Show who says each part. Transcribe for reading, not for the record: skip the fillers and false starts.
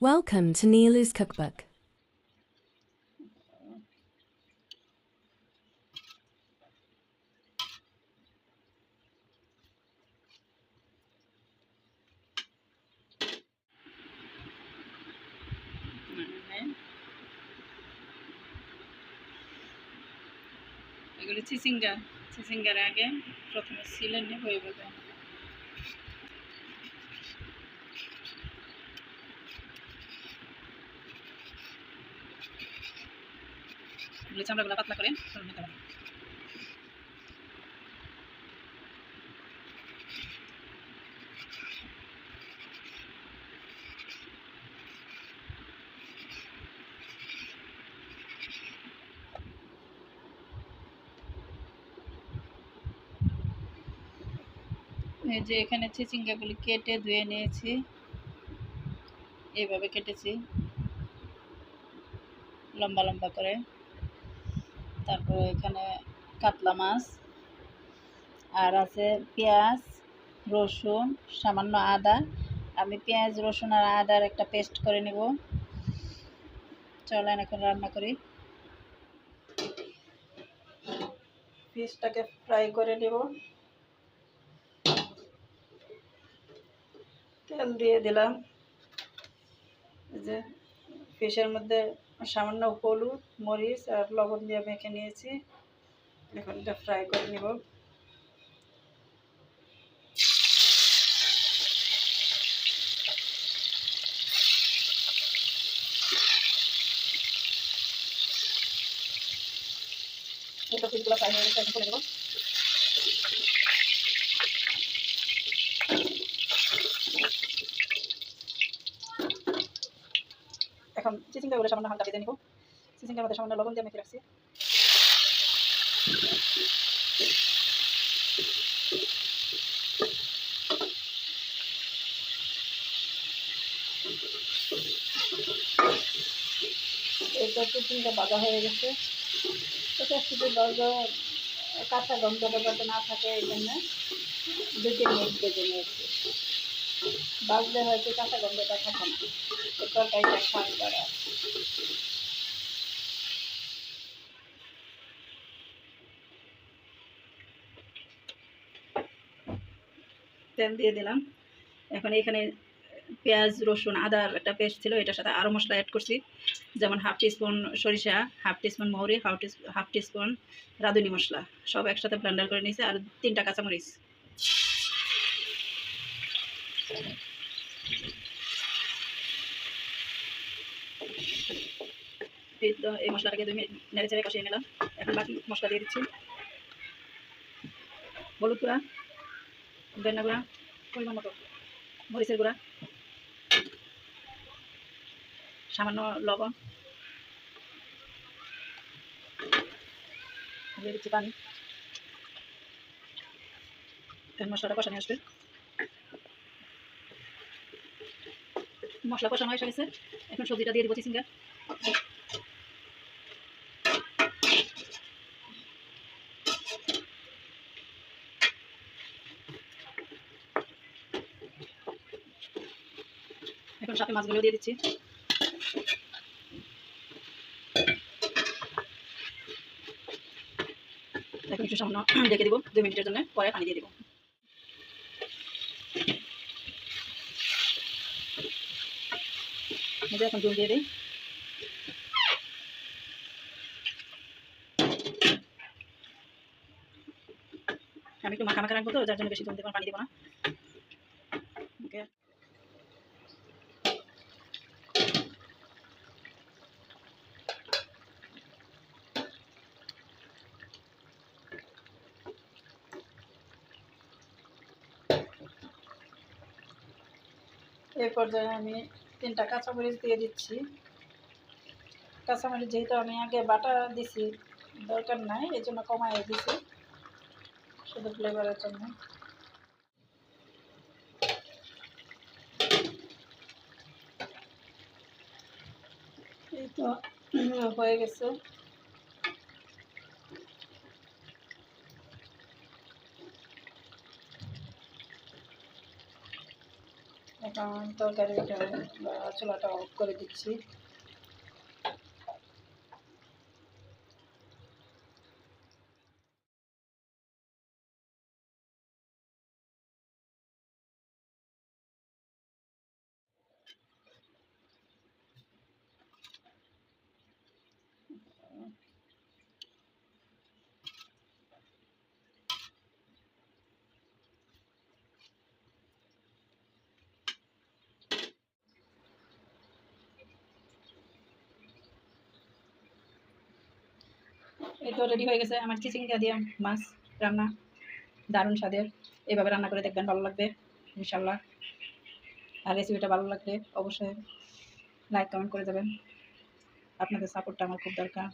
Speaker 1: Welcome to Neelu's Cookbook.
Speaker 2: এগুলো চিচিঙ্গার আগে প্রথমে সিলে নিয়ে হয়ে যাবে। এগুলো চামড়াগুলো পাতলা করে নিতে হবে। এই যে এখানে চিচিঙ্গাগুলি কেটে ধুয়ে নিয়েছি, এইভাবে কেটেছি লম্বা লম্বা করে। তারপর এখানে কাতলা মাছ, আর আছে পেঁয়াজ, রসুন, সামান্য আদা। আমি পেঁয়াজ, রসুন আর আদার একটা পেস্ট করে নেব। চলেন এখন রান্না করি। ফিশটাকে ফ্রাই করে নেব। তেল দিয়ে দিলাম। এই যে ফিশের মধ্যে সামান্য হলুদ, মরিচ আর লবণ দিয়ে মেখে নিয়েছি। এখন এটা ফ্রাই করে নেব। এটা ফিশগুলো ফ্রাই হয়ে গেছে, এখন করে নেব। এখন চিচিঙ্গাগুলো সামান্য হালকা ভেজে নিব। চিচিঙ্গার মধ্যে সামান্য লবণ দিয়ে মেখে রাখছি। এটা চিচিঙ্গা ভাজা হয়ে গেছে। এটা শুধু ভাজা, কাঁচা গন্ধটা যাতে না থাকে এই জন্য 2-3 মিনিট ভেজে নিয়েছি। ভাজলে হয়তো কাঁচা গন্ধটা থাকে না, তরকারিটা স্বাদ বাড়ায়। তেল দিয়ে দিলাম। এখন এখানে পেঁয়াজ, রসুন, আদার একটা পেস্ট ছিল, এটার সাথে আরও মশলা অ্যাড করছি, যেমন 1/2 টিস্পুন সরিষা, 1/2 টিস্পুন মৌরি, 1/2 টিস্পুন রাঁধুনি মশলা, সব একসাথে ব্লেন্ডার করে নিয়েছি। আর 3টা কাঁচামরিচ। এই তো এই মশলাটাকে 2 মিনিট নেড়ে চেড়ে কষিয়ে নিলাম। এখন বাকি মশলা দিয়ে দিচ্ছি। হলুদ গুঁড়া, ধনিয়া গুঁড়া পরিমাণ মতো, মরিচের গুঁড়া, সামান্য লবণ, দিয়ে দিচ্ছি পানি। মশলাটা কষানো আসবে। মশলা কষানো এসে গেছে, এখন সবজিটা দিয়ে দিব চিচিঙ্গা। এখন সাথে মাছগুলো দিয়ে দিচ্ছি। এখন একটু সামান্য ঢেকে দিব 2 মিনিটের জন্য, পরে পানি দিয়ে দিব। এখন জল দিয়ে দিই। আমি একটু মাখা মাখা রাখবো তো, যার জন্য বেশি জল দেবো, পানি দেবো না। ওকে, এই পর্যায়ে আমি 3টা কাঁচামরিচ দিয়ে দিচ্ছি। কাঁচামরিচ যেহেতু আমি আগে বাটা দিছি, দরকার নাই, এই জন্য কমাই দিছি শুধু ফ্লেভারের জন্য। এই তো হয়ে গেছে। এখন তরকারিটা চুলাটা অফ করে দিচ্ছি। এই তো রেডি হয়ে গেছে আমার চিচিঙ্গা দিয়ে মাছ রান্না, দারুণ স্বাদের। এভাবে রান্না করে দেখবেন, ভালো লাগবে ইনশাল্লাহ। আর রেসিপিটা ভালো লাগলে অবশ্যই লাইক কমেন্ট করে দেবেন, আপনাদের সাপোর্টটা আমার খুব দরকার।